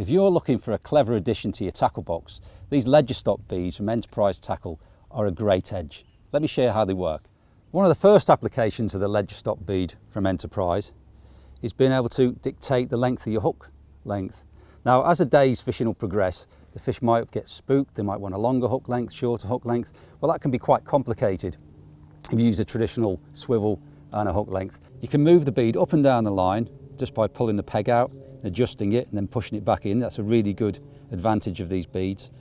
If you're looking for a clever addition to your tackle box, these ledger stop beads from Enterprise Tackle are a great edge. Let me show you how they work. One of the first applications of the ledger stop bead from Enterprise is being able to dictate the length of your hook length. Now, as the day's fishing will progress, the fish might get spooked, they might want a longer hook length, shorter hook length. Well, that can be quite complicated if you use a traditional swivel and a hook length. You can move the bead up and down the line just by pulling the peg out, adjusting it and then pushing it back in. That's a really good advantage of these beads.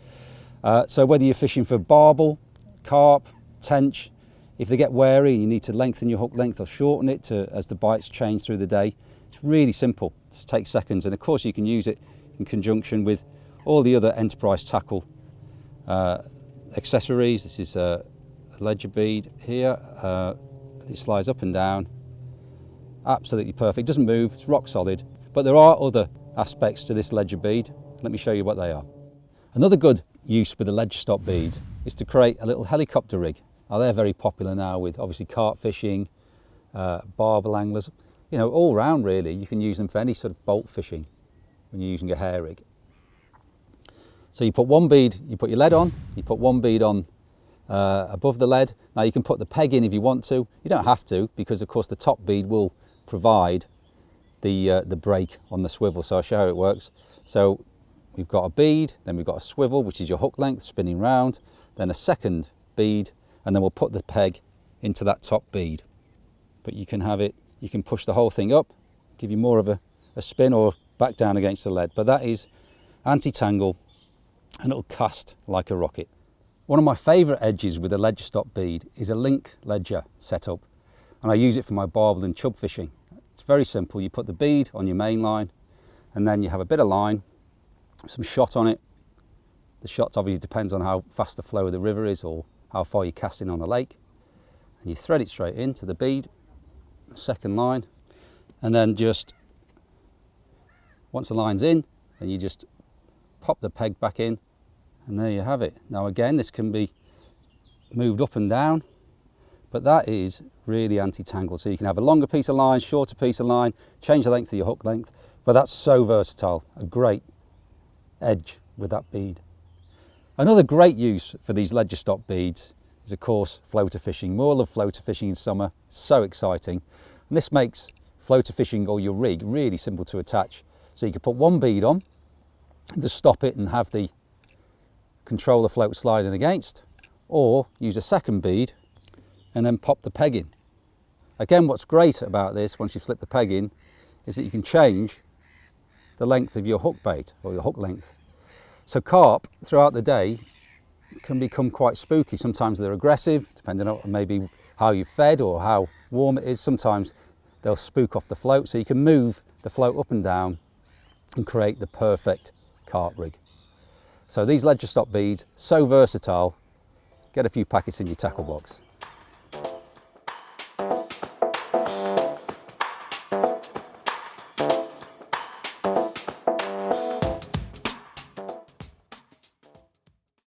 So whether you're fishing for barbel, carp, tench, if they get wary and you need to lengthen your hook length or shorten it as the bites change through the day, it's really simple. It just takes seconds, and of course you can use it in conjunction with all the other Enterprise Tackle accessories. This is a ledger bead here. It slides up and down. Absolutely perfect. It doesn't move, it's rock solid. But there are other aspects to this ledger bead. Let me show you what they are. Another good use with the ledger stop beads is to create a little helicopter rig. Now they're very popular now with obviously carp fishing, barbel anglers, you know, all round really. You can use them for any sort of bolt fishing when you're using a hair rig. So you put one bead, you put your lead on, you put one bead on above the lead. Now you can put the peg in if you want to. You don't have to, because of course the top bead will provide the brake on the swivel. So I'll show how it works. So we've got a bead, then we've got a swivel, which is your hook length spinning round, then a second bead, and then we'll put the peg into that top bead. But you can have it, you can push the whole thing up, give you more of a spin, or back down against the lead. But that is anti-tangle, and it'll cast like a rocket. One of my favourite edges with a ledger stop bead is a link ledger setup, and I use it for my barbel and chub fishing. It's very simple. You put the bead on your main line, and then you have a bit of line, some shot on it. The shot obviously depends on how fast the flow of the river is or how far you're casting on the lake. And you thread it straight into the bead, second line, and then just once the line's in, then you just pop the peg back in, and there you have it. Now again, this can be moved up and down, but that is really anti-tangle. So you can have a longer piece of line, shorter piece of line, change the length of your hook length, but that's so versatile, a great edge with that bead. Another great use for these ledger stop beads is of course floater fishing. We all love floater fishing in summer, so exciting. And this makes floater fishing or your rig really simple to attach. So you can put one bead on and just stop it and have the control the float sliding against, or use a second bead and then pop the peg in. Again, what's great about this, once you slip the peg in, is that you can change the length of your hook bait or your hook length. So carp throughout the day can become quite spooky. Sometimes they're aggressive, depending on maybe how you fed or how warm it is. Sometimes they'll spook off the float, so you can move the float up and down and create the perfect carp rig. So these ledger stop beads, so versatile. Get a few packets in your tackle box.